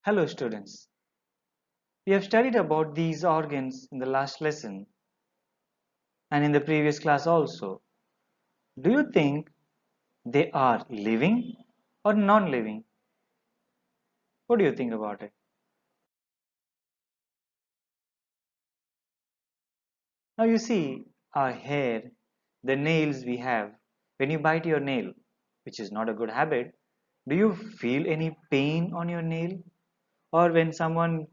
Hello students, we have studied about these organs in the last lesson and in the previous class also. Do you think they are living or non-living? What do you think about it? Now you see our hair, the nails we have. When you bite your nail, which is not a good habit, do you feel any pain on your nail? Or when someone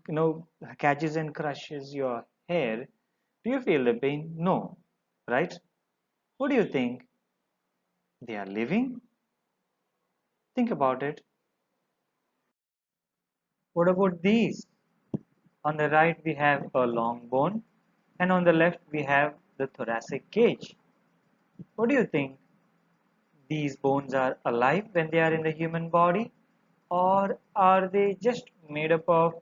catches and crushes your hair, do you feel the pain? No, right? What do you think? They are living? Think about it. What about these? On the right we have a long bone and on the left we have the thoracic cage. What do you think? These bones are alive when they are in the human body, or are they just made up of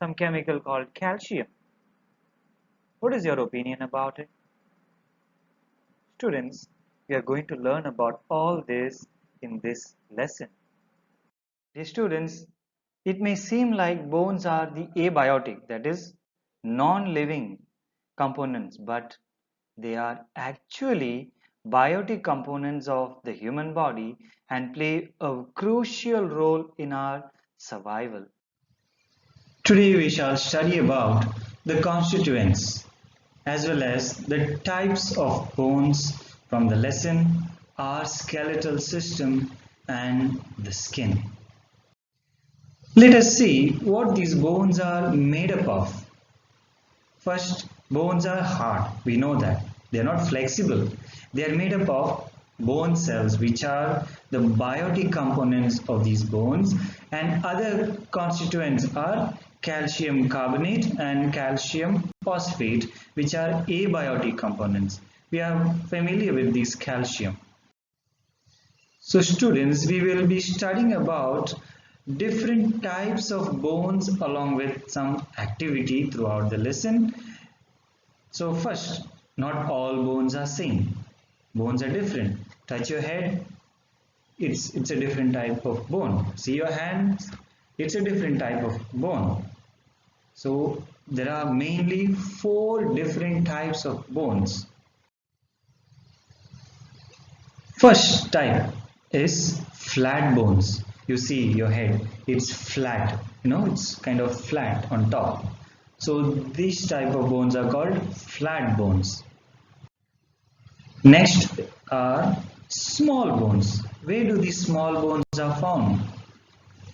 some chemical called calcium? What is your opinion about it? Students, we are going to learn about all this in this lesson. Dear students, it may seem like bones are the abiotic, that is, non-living components, but they are actually biotic components of the human body and play a crucial role in our survival. Today we shall study about the constituents as well as the types of bones from the lesson, our skeletal system and the skin. Let us see what these bones are made up of. First, bones are hard. We know that. They are not flexible. They are made up of bone cells, which are the biotic components of these bones, and other constituents are calcium carbonate and calcium phosphate, which are abiotic components. We are familiar with this calcium. So students, we will be studying about different types of bones along with some activity throughout the lesson. So first, not all bones are same. Bones are different. Touch your head, it's a different type of bone. See your hands, it's a different type of bone. So there are mainly 4 different types of bones. First type is flat bones. You see your head, it's flat, it's kind of flat on top. So these type of bones are called flat bones. Next are small bones. Where do these small bones are found?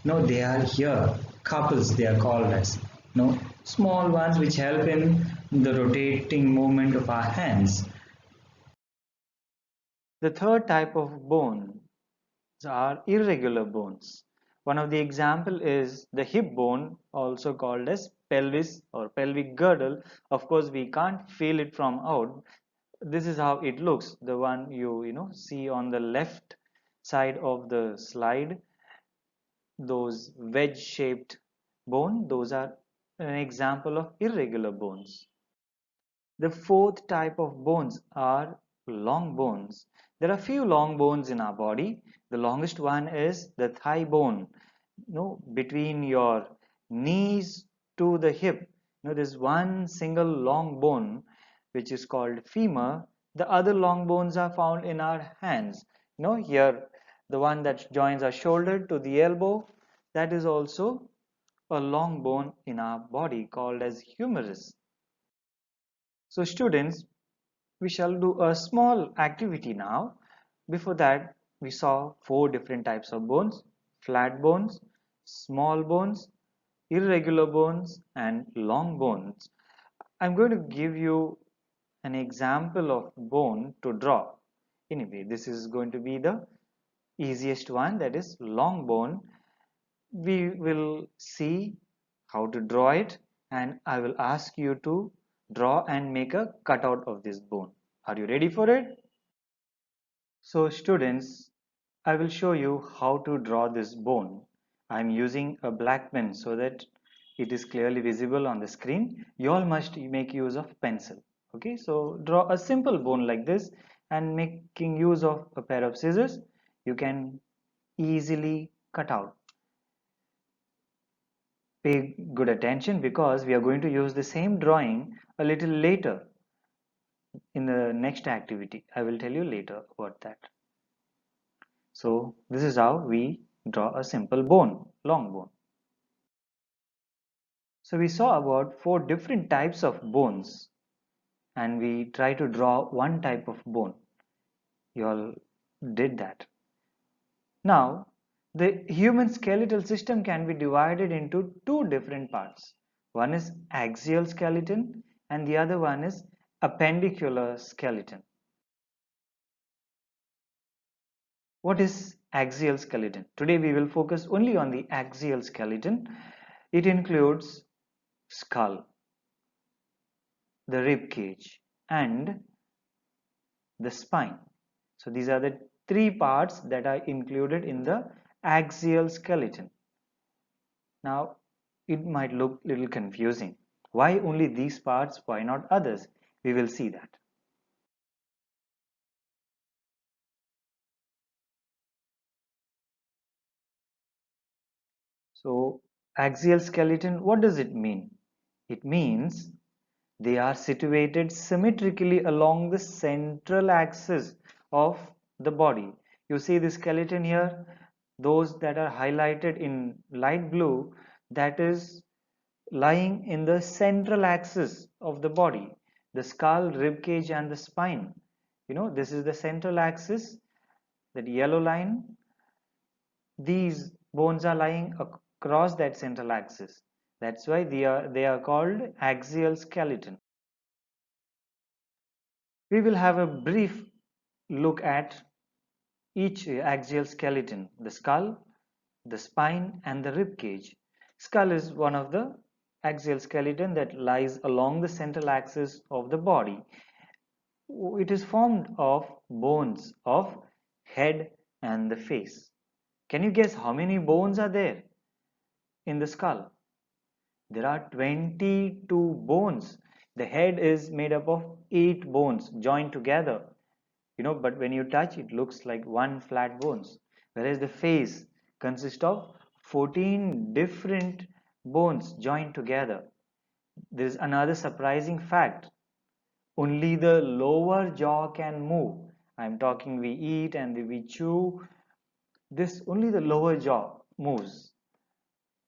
No, they are here. Couples they are called as. No, small ones which help in the rotating movement of our hands. The third type of bone are irregular bones. One of the example is the hip bone, also called as pelvis or pelvic girdle. Of course, we can't feel it from out. This is how it looks. The one you see on the left side of the slide, those wedge-shaped bone, those are an example of irregular bones. The fourth type of bones are long bones. There are few long bones in our body. The longest one is the thigh bone. Between your knees to the hip, there's one single long bone which is called femur. The other long bones are found in our hands. Here, the one that joins our shoulder to the elbow, that is also a long bone in our body called as humerus. So students, we shall do a small activity now. Before that, we saw 4 different types of bones: flat bones, small bones, irregular bones, and long bones. I'm going to give you an example of bone to draw. Anyway, this is going to be the easiest one, that is long bone. We will see how to draw it, and I will ask you to draw and make a cutout of this bone. Are you ready for it? So students, I will show you how to draw this bone. I am using a black pen so that it is clearly visible on the screen. You all must make use of pencil. Okay, so draw a simple bone like this, and making use of a pair of scissors, you can easily cut out. Pay good attention because we are going to use the same drawing a little later in the next activity. I will tell you later about that. So this is how we draw a simple bone, long bone. So we saw about 4 different types of bones and we try to draw one type of bone. You all did that. Now, the human skeletal system can be divided into 2 different parts. One is axial skeleton and the other one is appendicular skeleton. What is axial skeleton? Today we will focus only on the axial skeleton. It includes skull, the rib cage, and the spine. So these are the 3 parts that are included in the axial skeleton. Now it might look a little confusing. Why only these parts? Why not others? We will see that. So axial skeleton, what does it mean? It means they are situated symmetrically along the central axis of the body. You see the skeleton here, those that are highlighted in light blue, that is lying in the central axis of the body, the skull, rib cage, and the spine. This is the central axis, that yellow line. These bones are lying across that central axis. That's why they are called axial skeleton. We will have a brief look at each axial skeleton, the skull, the spine, and the rib cage. Skull is one of the axial skeleton that lies along the central axis of the body. It is formed of bones of head and the face. Can you guess how many bones are there in the skull? There are 22 bones. The head is made up of 8 bones joined together. But when you touch, it looks like one flat bones. Whereas the face consists of 14 different bones joined together. There is another surprising fact. Only the lower jaw can move. I'm talking we eat and we chew. This only the lower jaw moves.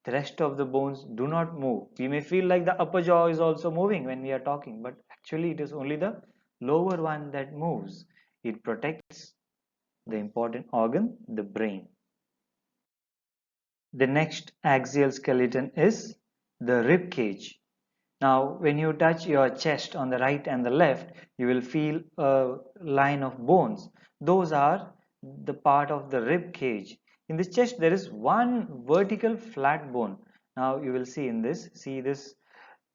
The rest of the bones do not move. We may feel like the upper jaw is also moving when we are talking, but actually it is only the lower one that moves. It protects the important organ, the brain. The next axial skeleton is the rib cage. Now, when you touch your chest on the right and the left, you will feel a line of bones. Those are the part of the rib cage. In the chest, there is one vertical flat bone. Now, you will see this,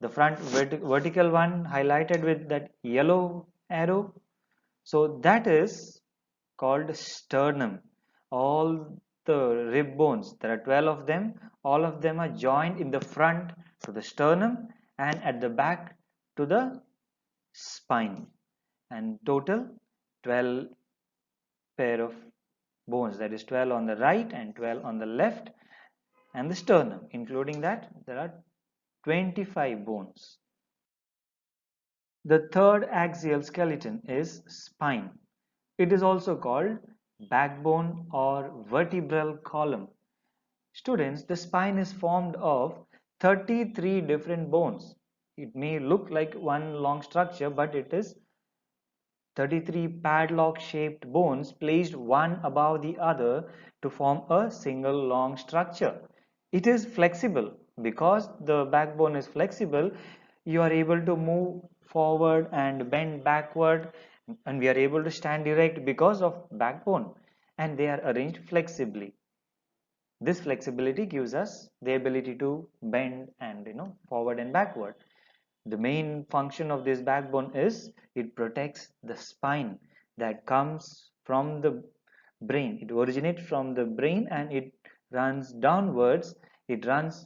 the front vertical one highlighted with that yellow arrow. So that is called sternum. All the rib bones, there are 12 of them, all of them are joined in the front to the sternum and at the back to the spine, and total 12 pair of bones, that is 12 on the right and 12 on the left, and the sternum, including that there are 25 bones. The third axial skeleton is spine. It is also called backbone or vertebral column. Students, the spine is formed of 33 different bones. It may look like one long structure, but it is 33 padlock shaped bones placed one above the other to form a single long structure. It is flexible. Because the backbone is flexible, you are able to move forward and bend backward, and we are able to stand erect because of backbone, and they are arranged flexibly. This flexibility gives us the ability to bend and forward and backward. The main function of this backbone is it protects the spine that comes from the brain. It originates from the brain and it runs downwards. It runs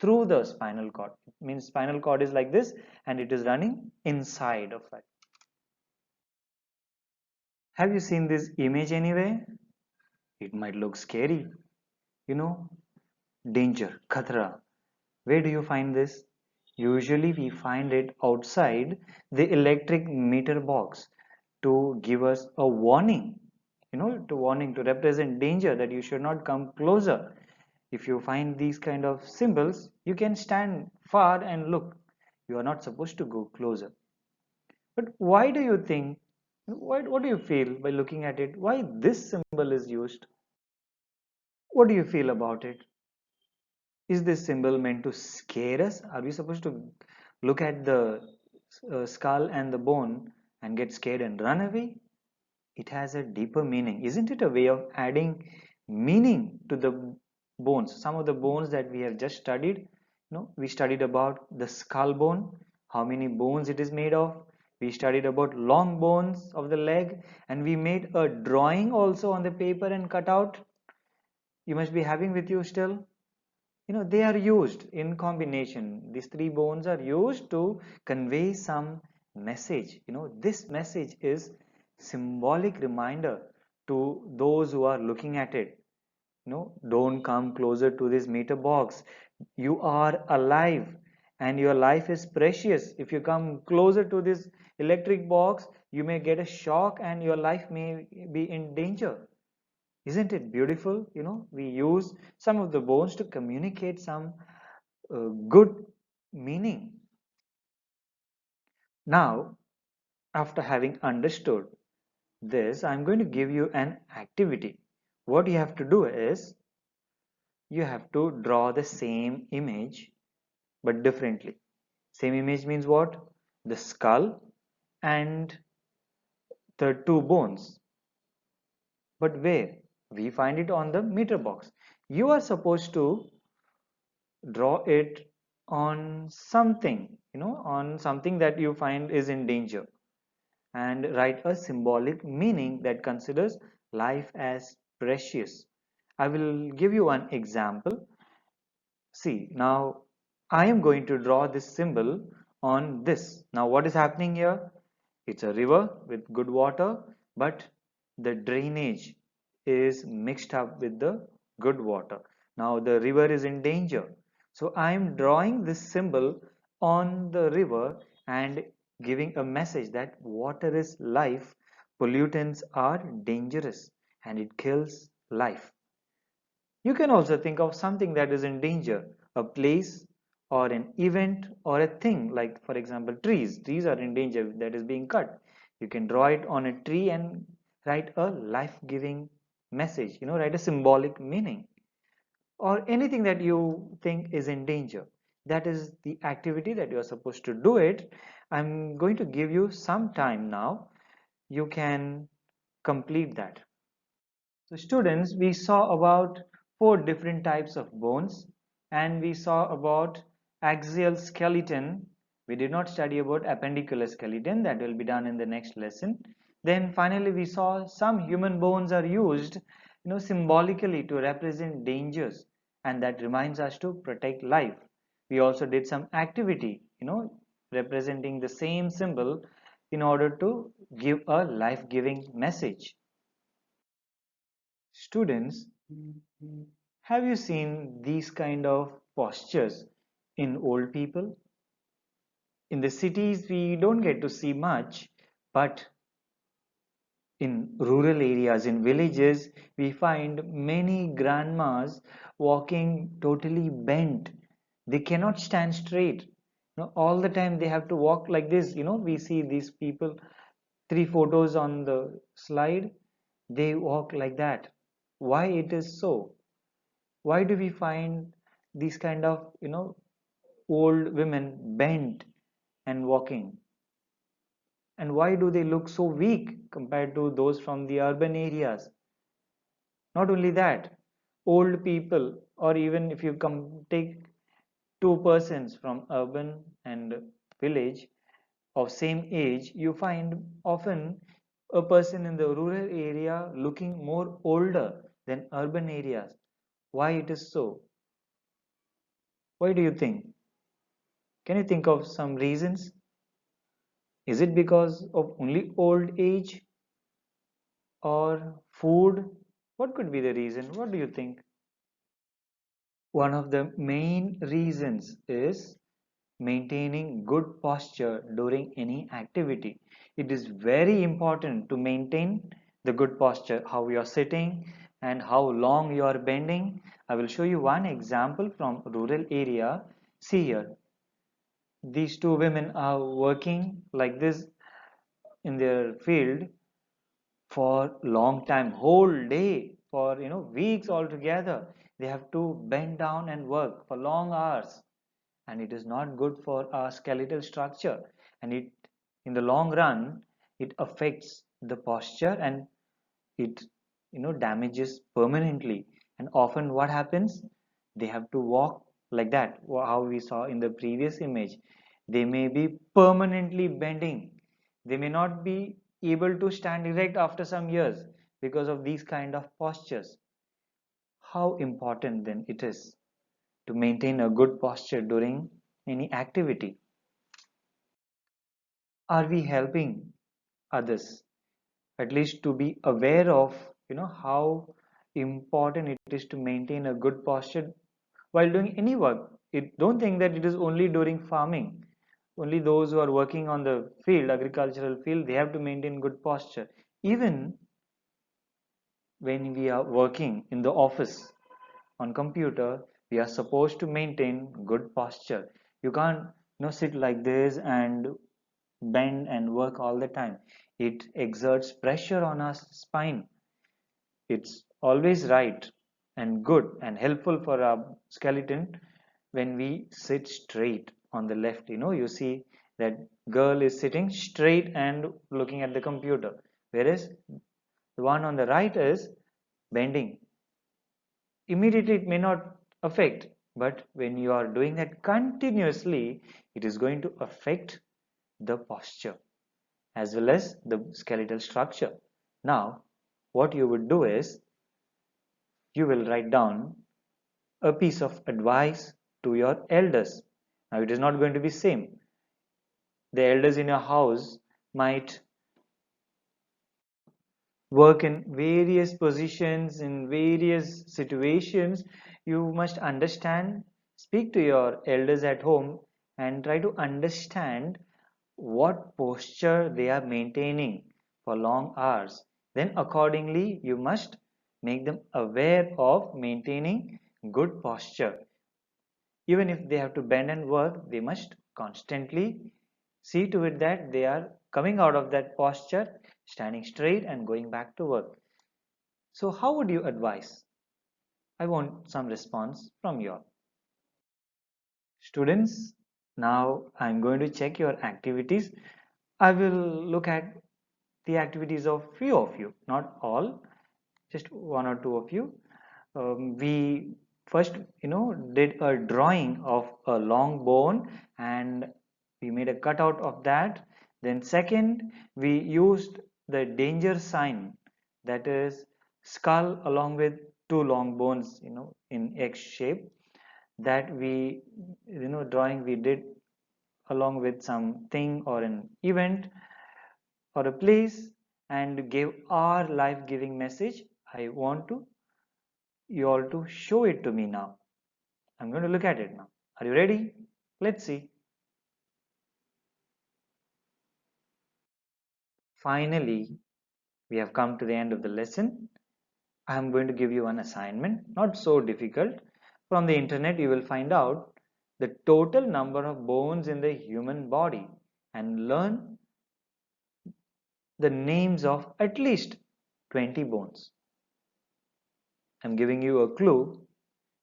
through the spinal cord. It means spinal cord is like this and it is running inside of it. Have you seen this image anywhere? It might look scary, you know, danger, khatra. Where do you find this? Usually we find it outside the electric meter box to give us a warning, to warning, to represent danger, that you should not come closer. If you find these kind of symbols, you can stand far and look. You are not supposed to go closer. But why do you think, what do you feel by looking at it? Why this symbol is used? What do you feel about it? Is this symbol meant to scare us? Are we supposed to look at the skull and the bone and get scared and run away? It has a deeper meaning. Isn't it a way of adding meaning to the bones? Some of the bones that we have just studied, we studied about the skull bone, how many bones it is made of. We studied about long bones of the leg, and we made a drawing also on the paper and cut out. You must be having with you still. They are used in combination. These three bones are used to convey some message. This message is symbolic reminder to those who are looking at it. Don't come closer to this meter box. You are alive and your life is precious. If you come closer to this electric box, you may get a shock and your life may be in danger. Isn't it beautiful? We use some of the bones to communicate some good meaning. Now, after having understood this, I'm going to give you an activity. What you have to do is you have to draw the same image but differently. Same image means what? The skull and the two bones. But where? We find it on the meter box. You are supposed to draw it on something, on something that you find is in danger, and write a symbolic meaning that considers life as precious. I will give you one example. See, now I am going to draw this symbol on this. Now, what is happening here? It's a river with good water, but the drainage is mixed up with the good water. Now, the river is in danger. So, I am drawing this symbol on the river and giving a message that water is life, pollutants are dangerous, and it kills life. You can also think of something that is in danger, a place or an event or a thing, like for example trees. Trees are in danger, that is being cut. You can draw it on a tree and write a life-giving message, write a symbolic meaning, or anything that you think is in danger. That is the activity that you are supposed to do it. I'm going to give you some time now. You can complete that. So students, we saw about four different types of bones, and we saw about axial skeleton. We did not study about appendicular skeleton, that will be done in the next lesson. Then finally we saw some human bones are used symbolically to represent dangers, and that reminds us to protect life. We also did some activity representing the same symbol in order to give a life-giving message. Students, have you seen these kind of postures in old people? In the cities, we don't get to see much, but in rural areas, in villages, we find many grandmas walking totally bent. They cannot stand straight. All the time they have to walk like this. We see these people, three photos on the slide, they walk like that. Why it is so? Why do we find these kind of old women bent and walking, and why do they look so weak compared to those from the urban areas? Not only that, old people, or even if you come take two persons from urban and village of same age, you find often a person in the rural area looking more older than urban areas. Why it is so? Why do you think? Can you think of some reasons? Is it because of only old age or food? What could be the reason? What do you think? One of the main reasons is maintaining good posture during any activity. It is very important to maintain the good posture, how you are sitting and how long you are bending. I will show you one example from rural area. See here, these two women are working like this in their field for long time, whole day, for weeks altogether. They have to bend down and work for long hours, and it is not good for our skeletal structure, and it in the long run it affects the posture, and it damages permanently. And often what happens, they have to walk like that, how we saw in the previous image. They may be permanently bending, they may not be able to stand erect after some years because of these kind of postures. How important then it is to maintain a good posture during any activity. Are we helping others at least to be aware of how important it is to maintain a good posture while doing any work? Don't think that it is only during farming. Only those who are working on the field, agricultural field, they have to maintain good posture. Even when we are working in the office on computer, we are supposed to maintain good posture. You can't sit like this and bend and work all the time. It exerts pressure on our spine. It's always right and good and helpful for our skeleton when we sit straight on the left. You see that girl is sitting straight and looking at the computer, whereas the one on the right is bending. Immediately it may not affect, but when you are doing that continuously, it is going to affect the posture as well as the skeletal structure. Now, what you would do is you will write down a piece of advice to your elders. Now, it is not going to be same. The elders in your house might work in various positions in various situations. You must understand, speak to your elders at home and try to understand what posture they are maintaining for long hours. Then accordingly you must make them aware of maintaining good posture. Even if they have to bend and work, they must constantly see to it that they are coming out of that posture, standing straight and going back to work. So how would you advise? I want some response from you all. Students, now I'm going to check your activities. I will look at the activities of few of you, not all, just one or two of you. We first, did a drawing of a long bone and we made a cutout of that. Then second, we used the danger sign, that is skull along with two long bones, in X shape, that we, drawing we did along with something or an event or a place and gave our life-giving message. I want to you all to show it to me now. I'm going to look at it now. Are you ready? Let's see. Finally, we have come to the end of the lesson. I am going to give you an assignment, not so difficult. From the internet, you will find out the total number of bones in the human body and learn the names of at least 20 bones. I'm giving you a clue.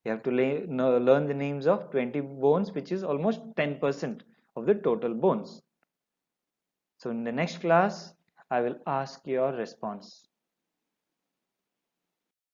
You have to learn the names of 20 bones, which is almost 10% of the total bones. So in the next class, I will ask your response.